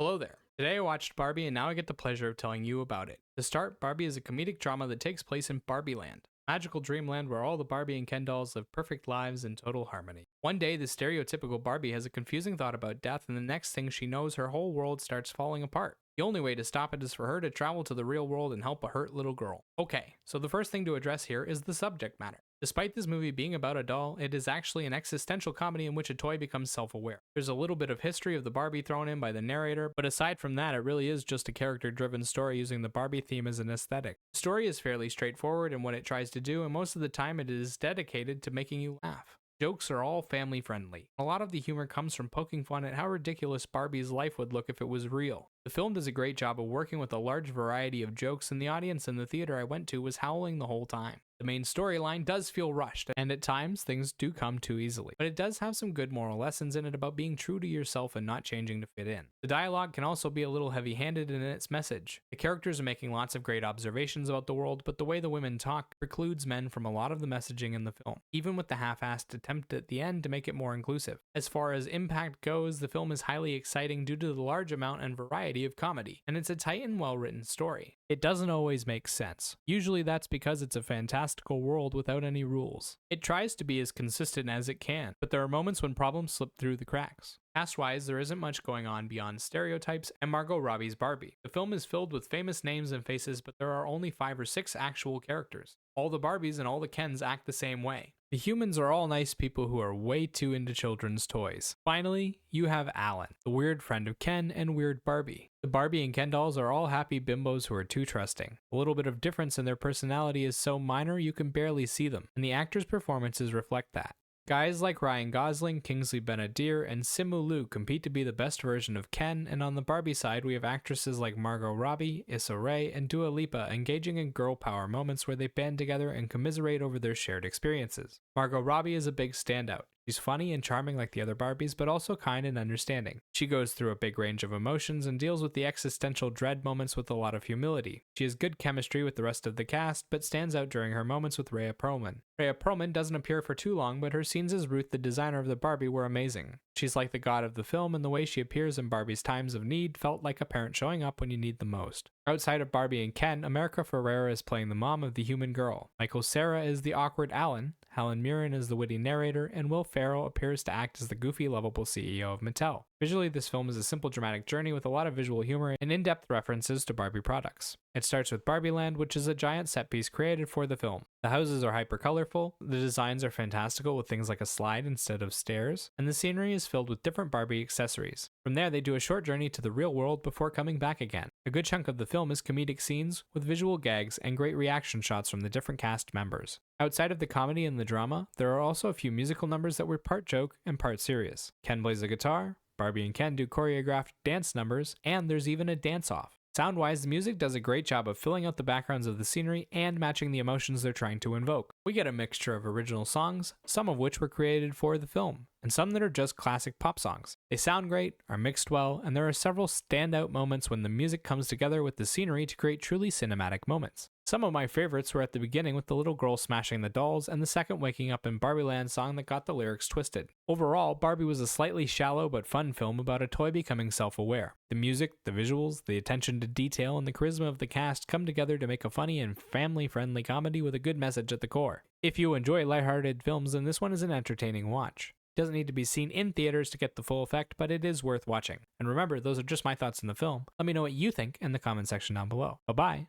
Hello there. Today I watched Barbie and now I get the pleasure of telling you about it. To start, Barbie is a comedic drama that takes place in Barbie Land, a magical dreamland where all the Barbie and Ken dolls live perfect lives in total harmony. One day, the stereotypical Barbie has a confusing thought about death, and the next thing she knows, her whole world starts falling apart. The only way to stop it is for her to travel to the real world and help a hurt little girl. Okay, so the first thing to address here is the subject matter. Despite this movie being about a doll, it is actually an existential comedy in which a toy becomes self-aware. There's a little bit of history of the Barbie thrown in by the narrator, but aside from that, it really is just a character-driven story using the Barbie theme as an aesthetic. The story is fairly straightforward in what it tries to do, and most of the time it is dedicated to making you laugh. Jokes are all family friendly. A lot of the humor comes from poking fun at how ridiculous Barbie's life would look if it was real. The film does a great job of working with a large variety of jokes, and the audience in the theater I went to was howling the whole time. The main storyline does feel rushed, and at times things do come too easily, but it does have some good moral lessons in it about being true to yourself and not changing to fit in. The dialogue can also be a little heavy-handed in its message. The characters are making lots of great observations about the world, but the way the women talk precludes men from a lot of the messaging in the film, even with the half-assed attempt at the end to make it more inclusive. As far as impact goes, the film is highly exciting due to the large amount and variety of comedy, and it's a tight and well-written story. It doesn't always make sense. Usually that's because it's a fantastical world without any rules. It tries to be as consistent as it can, but there are moments when problems slip through the cracks. Cast-wise, there isn't much going on beyond stereotypes and Margot Robbie's Barbie. The film is filled with famous names and faces, but there are only 5 or 6 actual characters. All the Barbies and all the Kens act the same way. The humans are all nice people who are way too into children's toys. Finally, you have Alan, the weird friend of Ken and weird Barbie. The Barbie and Ken dolls are all happy bimbos who are too trusting. A little bit of difference in their personality is so minor you can barely see them, and the actors' performances reflect that. Guys like Ryan Gosling, Kingsley Ben-Adir, and Simu Liu compete to be the best version of Ken, and on the Barbie side we have actresses like Margot Robbie, Issa Rae, and Dua Lipa engaging in girl power moments where they band together and commiserate over their shared experiences. Margot Robbie is a big standout. She's funny and charming like the other Barbies, but also kind and understanding. She goes through a big range of emotions and deals with the existential dread moments with a lot of humility. She has good chemistry with the rest of the cast, but stands out during her moments with Rhea Perlman. Rhea Perlman doesn't appear for too long, but her scenes as Ruth, the designer of the Barbie, were amazing. She's like the god of the film, and the way she appears in Barbie's times of need felt like a parent showing up when you need them most. Outside of Barbie and Ken, America Ferrera is playing the mom of the human girl. Michael Cera is the awkward Alan, Helen Mirren is the witty narrator, and Will Ferrell appears to act as the goofy, lovable CEO of Mattel. Visually, this film is a simple dramatic journey with a lot of visual humor and in-depth references to Barbie products. It starts with Barbie Land, which is a giant set piece created for the film. The houses are hyper colorful, the designs are fantastical with things like a slide instead of stairs, and the scenery is filled with different Barbie accessories. From there, they do a short journey to the real world before coming back again. A good chunk of the film is comedic scenes with visual gags and great reaction shots from the different cast members. Outside of the comedy and the drama, there are also a few musical numbers that were part joke and part serious. Ken plays the guitar, Barbie and Ken do choreographed dance numbers, and there's even a dance-off. Sound-wise, the music does a great job of filling out the backgrounds of the scenery and matching the emotions they're trying to invoke. We get a mixture of original songs, some of which were created for the film, and some that are just classic pop songs. They sound great, are mixed well, and there are several standout moments when the music comes together with the scenery to create truly cinematic moments. Some of my favorites were at the beginning with the little girl smashing the dolls and the second waking up in Barbie Land song that got the lyrics twisted. Overall, Barbie was a slightly shallow but fun film about a toy becoming self-aware. The music, the visuals, the attention to detail, and the charisma of the cast come together to make a funny and family-friendly comedy with a good message at the core. If you enjoy lighthearted films, then this one is an entertaining watch. It doesn't need to be seen in theaters to get the full effect, but it is worth watching. And remember, those are just my thoughts on the film. Let me know what you think in the comment section down below. Bye-bye!